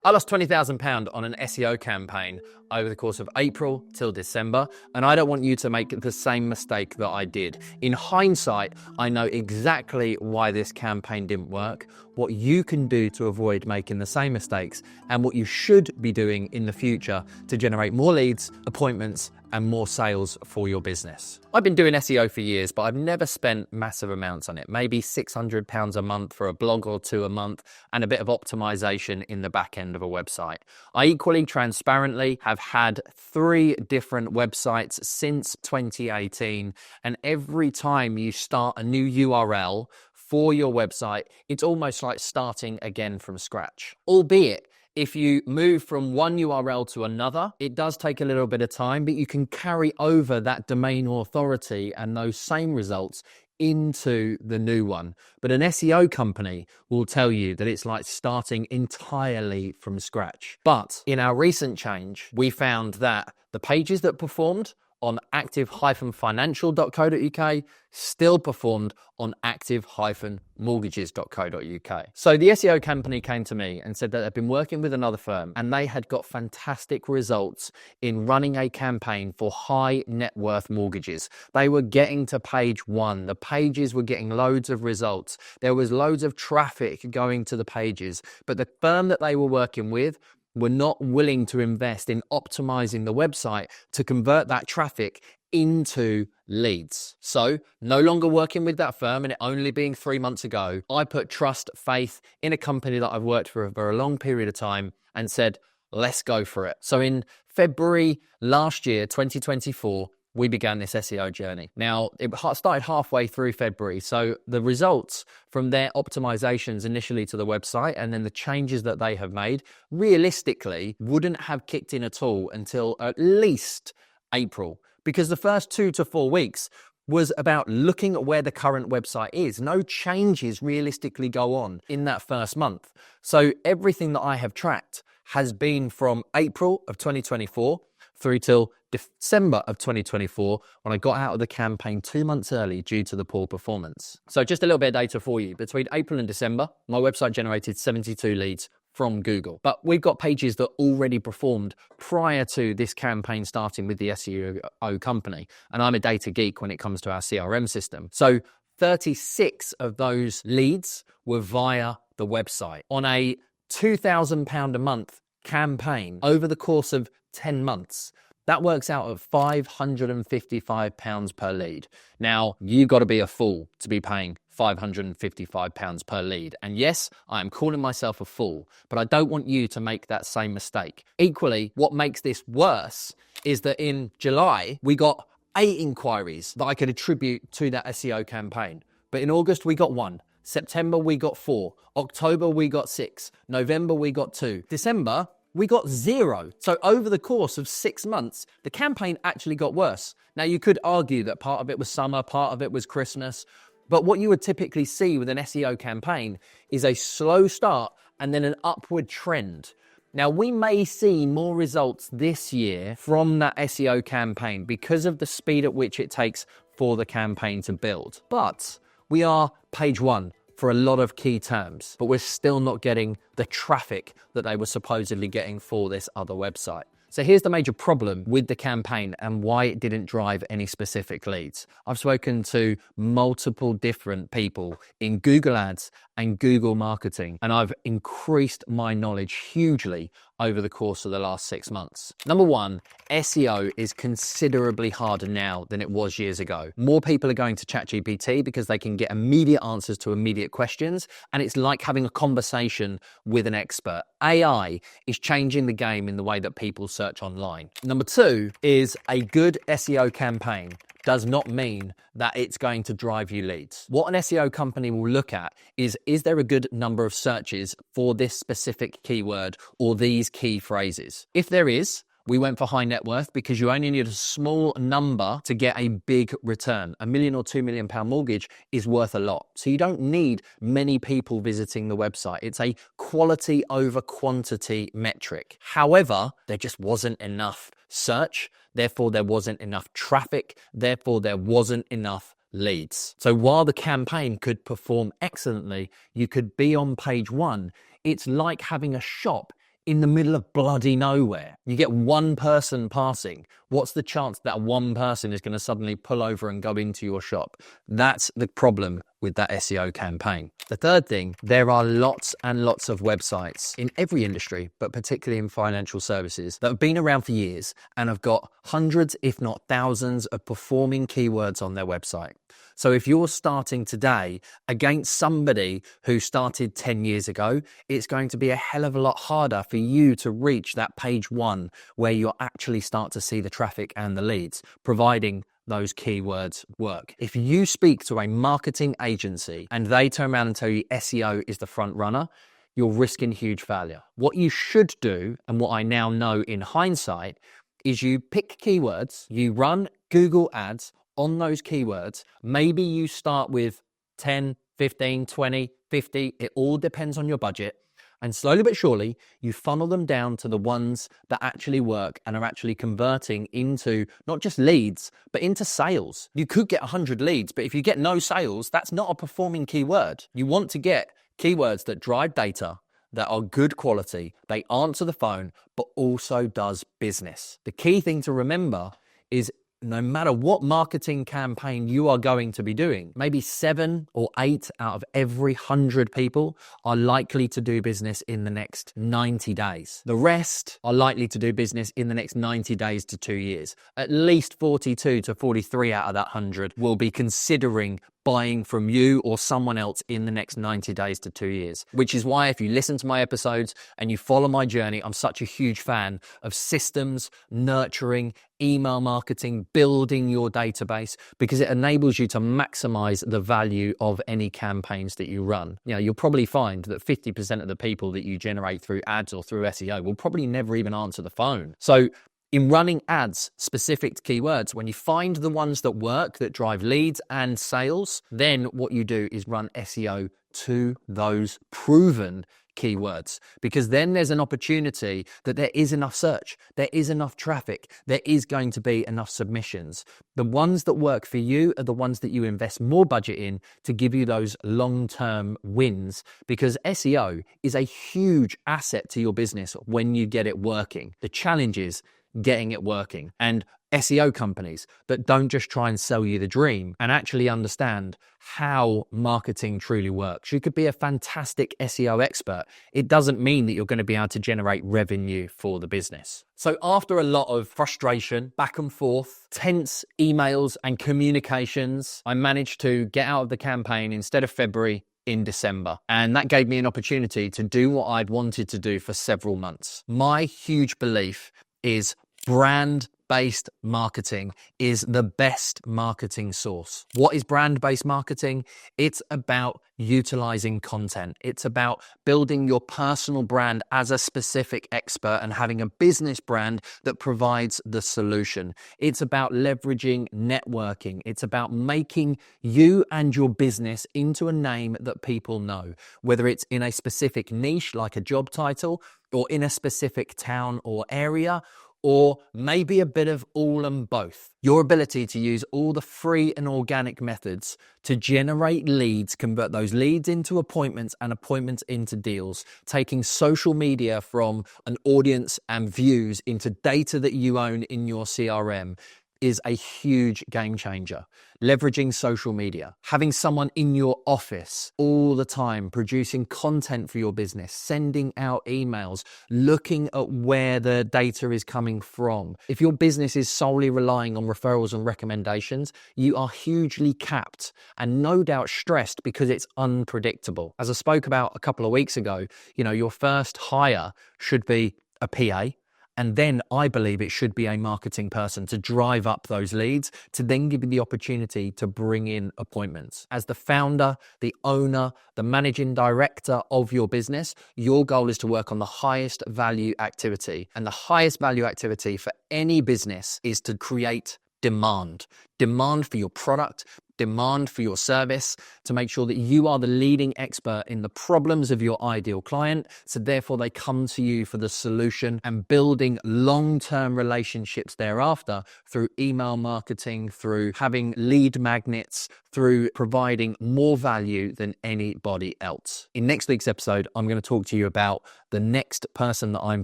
I lost £20,000 on an SEO campaign over the course of April till December, and I don't want you to make the same mistake that I did. In hindsight, I know exactly why this campaign didn't work, what you can do to avoid making the same mistakes, and what you should be doing in the future to generate more leads, appointments, and more sales for your business. I've been doing SEO for years, but I've never spent massive amounts on it. Maybe £600 a month for a blog or two a month and a bit of optimization in the back end of a website. I equally transparently have had 3 different websites since 2018, and every time you start a new URL for your website, it's almost like starting again from scratch. Albeit, if you move from one URL to another, it does take a little bit of time, but you can carry over that domain authority and those same results into the new one. But an SEO company will tell you that it's like starting entirely from scratch. But in our recent change, we found that the pages that performed on active-financial.co.uk still performed on active-mortgages.co.uk. So the SEO company came to me and said that they've been working with another firm and they had got fantastic results in running a campaign for high net worth mortgages. They were getting to page 1. The pages were getting loads of results. There was loads of traffic going to the pages, but the firm that they were working with were not willing to invest in optimizing the website to convert that traffic into leads. So no longer working with that firm, and it only being 3 months ago, I put trust, faith in a company that I've worked for a long period of time and said, let's go for it. So in February last year, 2024, we began this SEO journey. Now, it started halfway through February, so the results from their optimizations initially to the website and then the changes that they have made realistically wouldn't have kicked in at all until at least April, because the first 2 to 4 weeks was about looking at where the current website is. No changes realistically go on in that first month. So everything that I have tracked has been from April of 2024 through till December of 2024, when I got out of the campaign 2 months early due to the poor performance. So just a little bit of data for you. Between April and December, my website generated 72 leads from Google. But we've got pages that already performed prior to this campaign starting with the SEO company. And I'm a data geek when it comes to our CRM system. So 36 of those leads were via the website. On a £2,000 a month campaign over the course of 10 months, that works out at £555 per lead. Now, you've got to be a fool to be paying £555 per lead. And yes, I am calling myself a fool, but I don't want you to make that same mistake. Equally, what makes this worse is that in July, we got 8 inquiries that I could attribute to that SEO campaign. But in August, we got 1. September, we got 4. October, we got 6. November, we got 2. December, we got 0. So over the course of 6 months, the campaign actually got worse. Now, you could argue that part of it was summer, part of it was Christmas, but what you would typically see with an SEO campaign is a slow start and then an upward trend. Now, we may see more results this year from that SEO campaign because of the speed at which it takes for the campaign to build. But we are page 1 for a lot of key terms, but we're still not getting the traffic that they were supposedly getting for this other website. So here's the major problem with the campaign and why it didn't drive any specific leads. I've spoken to multiple different people in Google Ads and Google marketing, and I've increased my knowledge hugely over the course of the last 6 months. Number 1, SEO is considerably harder now than it was years ago. More people are going to ChatGPT because they can get immediate answers to immediate questions, and it's like having a conversation with an expert. AI is changing the game in the way that people search online. Number 2 is a good SEO campaign does not mean that it's going to drive you leads. What an SEO company will look at is there a good number of searches for this specific keyword or these key phrases? If there is, we went for high net worth because you only need a small number to get a big return. £1 million or £2 million mortgage is worth a lot. So you don't need many people visiting the website. It's a quality over quantity metric. However, there just wasn't enough search. Therefore, there wasn't enough traffic. Therefore, there wasn't enough leads. So while the campaign could perform excellently, you could be on page 1. It's like having a shop in the middle of bloody nowhere. You get one person passing. What's the chance that one person is going to suddenly pull over and go into your shop? That's the problem with that SEO campaign. The third thing, there are lots and lots of websites in every industry, but particularly in financial services, that have been around for years and have got hundreds, if not thousands, of performing keywords on their website. So if you're starting today against somebody who started 10 years ago, it's going to be a hell of a lot harder for you to reach that page one where you'll actually start to see the traffic and the leads, providing those keywords work. If you speak to a marketing agency and they turn around and tell you SEO is the front runner, you're risking huge failure. What you should do, and what I now know in hindsight, is you pick keywords, you run Google ads on those keywords. Maybe you start with 10, 15, 20, 50. It all depends on your budget. And slowly but surely, you funnel them down to the ones that actually work and are actually converting into not just leads, but into sales. You could get 100 leads, but if you get no sales, that's not a performing keyword. You want to get keywords that drive data, that are good quality, they answer the phone, but also does business. The key thing to remember is no matter what marketing campaign you are going to be doing, maybe 7 or 8 out of every 100 people are likely to do business in the next 90 days. The rest are likely to do business in the next 90 days to 2 years. At least 42 to 43 out of that 100 will be considering buying from you or someone else in the next 90 days to 2 years. Which is why if you listen to my episodes and you follow my journey, I'm such a huge fan of systems, nurturing, email marketing, building your database, because it enables you to maximize the value of any campaigns that you run. You know, you'll probably find that 50% of the people that you generate through ads or through SEO will probably never even answer the phone. So in running ads specific to keywords, when you find the ones that work, that drive leads and sales, then what you do is run SEO to those proven keywords, because then there's an opportunity that there is enough search, there is enough traffic, there is going to be enough submissions. The ones that work for you are the ones that you invest more budget in to give you those long-term wins, because SEO is a huge asset to your business when you get it working. The challenge is getting it working. And SEO companies that don't just try and sell you the dream and actually understand how marketing truly works. You could be a fantastic SEO expert. It doesn't mean that you're going to be able to generate revenue for the business. So after a lot of frustration, back and forth, tense emails and communications, I managed to get out of the campaign instead of February in December. And that gave me an opportunity to do what I'd wanted to do for several months. My huge belief is brand-based marketing is the best marketing source. What is brand-based marketing? It's about utilizing content. It's about building your personal brand as a specific expert and having a business brand that provides the solution. It's about leveraging networking. It's about making you and your business into a name that people know, whether it's in a specific niche like a job title, or in a specific town or area, or maybe a bit of all and both. Your ability to use all the free and organic methods to generate leads, convert those leads into appointments and appointments into deals, taking social media from an audience and views into data that you own in your CRM is a huge game changer. Leveraging social media, having someone in your office all the time, producing content for your business, sending out emails, looking at where the data is coming from. If your business is solely relying on referrals and recommendations, you are hugely capped and no doubt stressed because it's unpredictable. As I spoke about a couple of weeks ago, your first hire should be a PA. And then I believe it should be a marketing person to drive up those leads, to then give you the opportunity to bring in appointments. As the founder, the owner, the managing director of your business, your goal is to work on the highest value activity. And the highest value activity for any business is to create demand. Demand for your product, demand for your service, to make sure that you are the leading expert in the problems of your ideal client. So therefore they come to you for the solution, and building long-term relationships thereafter through email marketing, through having lead magnets, through providing more value than anybody else. In next week's episode, I'm going to talk to you about the next person that I'm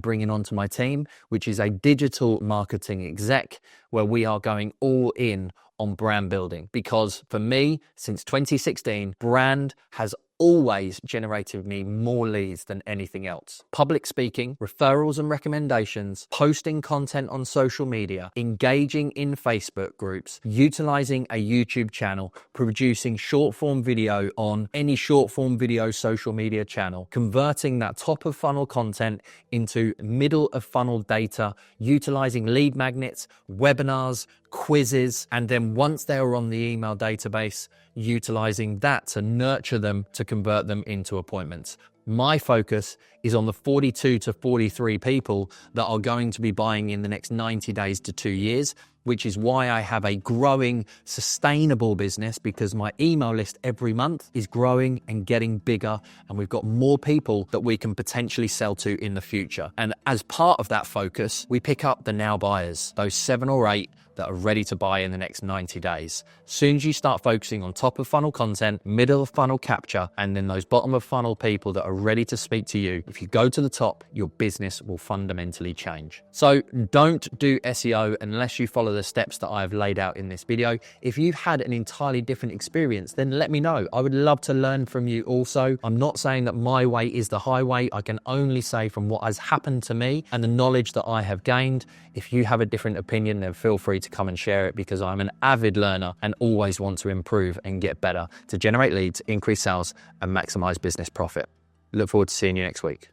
bringing onto my team, which is a digital marketing exec, where we are going all in on brand building. Because for me, since 2016, brand has always generated me more leads than anything else. Public speaking, referrals and recommendations, posting content on social media, engaging in Facebook groups, utilizing a YouTube channel, producing short form video on any short form video social media channel, converting that top of funnel content into middle of funnel data, utilizing lead magnets, webinars, quizzes, and then once they are on the email database, utilizing that to nurture them, to convert them into appointments. My focus is on the 42 to 43 people that are going to be buying in the next 90 days to 2 years, which is why I have a growing, sustainable business, because my email list every month is growing and getting bigger, and we've got more people that we can potentially sell to in the future. And as part of that focus, we pick up the now buyers, those 7 or 8 that are ready to buy in the next 90 days. Soon as you start focusing on top of funnel content, middle of funnel capture, and then those bottom of funnel people that are ready to speak to you, if you go to the top, your business will fundamentally change. So don't do SEO unless you follow the steps that I've laid out in this video. If you've had an entirely different experience, then let me know. I would love to learn from you also. I'm not saying that my way is the highway. I can only say from what has happened to me and the knowledge that I have gained. If you have a different opinion, then feel free to come and share it, because I'm an avid learner and always want to improve and get better to generate leads, increase sales, and maximize business profit. Look forward to seeing you next week.